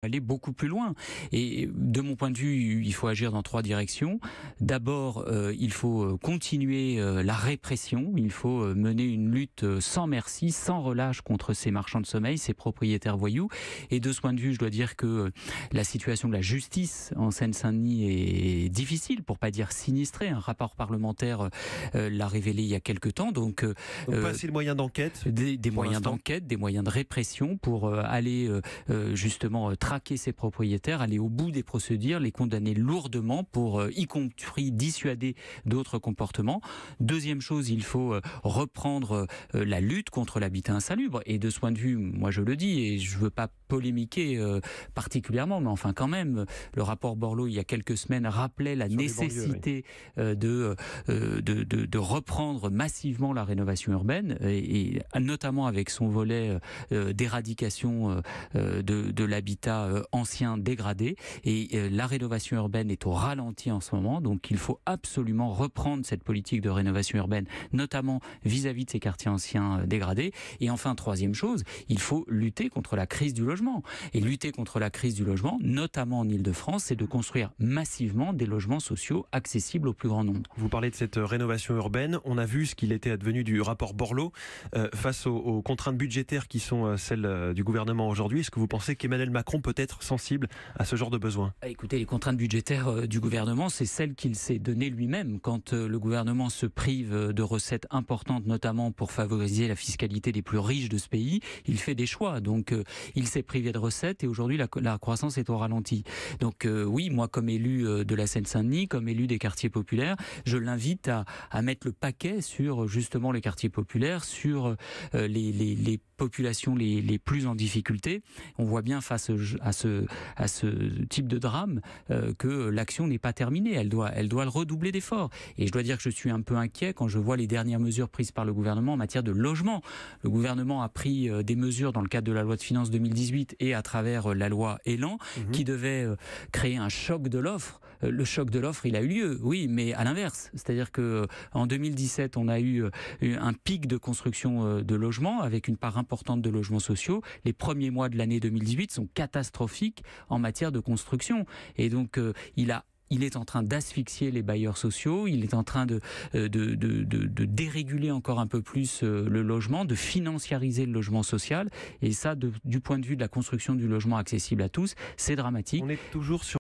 aller beaucoup plus loin. Et de mon point de vue, il faut agir dans 3 directions. D'abord, il faut continuer la répression. Il faut mener une lutte sans merci, sans relâche contre ces marchands de sommeil, ces propriétaires voyous. Et de ce point de vue, je dois dire que la situation de la justice en Seine-Saint-Denis est difficile, pour pas dire sinistrée. Un rapport parlementaire l'a révélé il y a quelque temps. Donc pas assez de moyens d'enquête. Des moyens d'enquête, des moyens de répression pour aller justement traquer ces propriétaires, aller au bout des procédures, les condamner lourdement pour y compris dissuader d'autres comportements. Deuxième chose, il faut reprendre la lutte contre l'habitat insalubre. Et de ce point de vue, moi je le dis, et je ne veux pas polémiquer particulièrement, mais enfin quand même, le rapport Borloo il y a quelques semaines rappelait la nécessité de reprendre massivement la rénovation urbaine, et notamment avec son volet d'éradication de l'habitat ancien dégradé. Et la rénovation urbaine est au ralenti en ce moment, donc il faut absolument reprendre cette politique de rénovation urbaine, notamment vis-à-vis de ces quartiers anciens dégradés. Et enfin, troisième chose, il faut lutter contre la crise du logement. Et lutter contre la crise du logement, notamment en Île-de-France, c'est de construire massivement des logements sociaux accessibles au plus grand nombre. Vous parlez de cette rénovation urbaine. On a vu ce qu'il était advenu du rapport Borloo face aux contraintes budgétaires qui sont celles du gouvernement aujourd'hui. Est-ce que vous pensez qu'Emmanuel Macron peut être sensible à ce genre de besoin? Écoutez, les contraintes budgétaires du gouvernement, c'est celles qu'il s'est données lui-même. Quand le gouvernement se prive de recettes importantes, notamment pour favoriser la fiscalité des plus riches de ce pays, il fait des choix. Donc, il s'est privé de recettes et aujourd'hui, la croissance est au ralenti. Donc, oui, moi, comme élu de la Seine-Saint-Denis, comme élu des quartiers populaires, je l'invite à mettre le paquet sur justement les quartiers populaires, sur les populations les plus en difficulté. On voit bien face à ce type de drame que l'action n'est pas terminée. Elle doit le redoubler d'efforts. Et je dois dire que je suis un peu inquiet quand je vois les dernières mesures prises par le gouvernement en matière de logement. Le gouvernement a pris des mesures dans le cadre de la loi de finances 2018 et à travers la loi Elan qui devait créer un choc de l'offre. Le choc de l'offre, il a eu lieu, oui, mais à l'inverse. C'est-à-dire que en 2017, on a eu un pic de construction de logements avec une part importante de logements sociaux. Les premiers mois de l'année 2018 sont catastrophiques en matière de construction. Et donc, il est en train d'asphyxier les bailleurs sociaux, il est en train de déréguler encore un peu plus le logement, de financiariser le logement social. Et ça, du point de vue de la construction du logement accessible à tous, c'est dramatique. On est toujours sur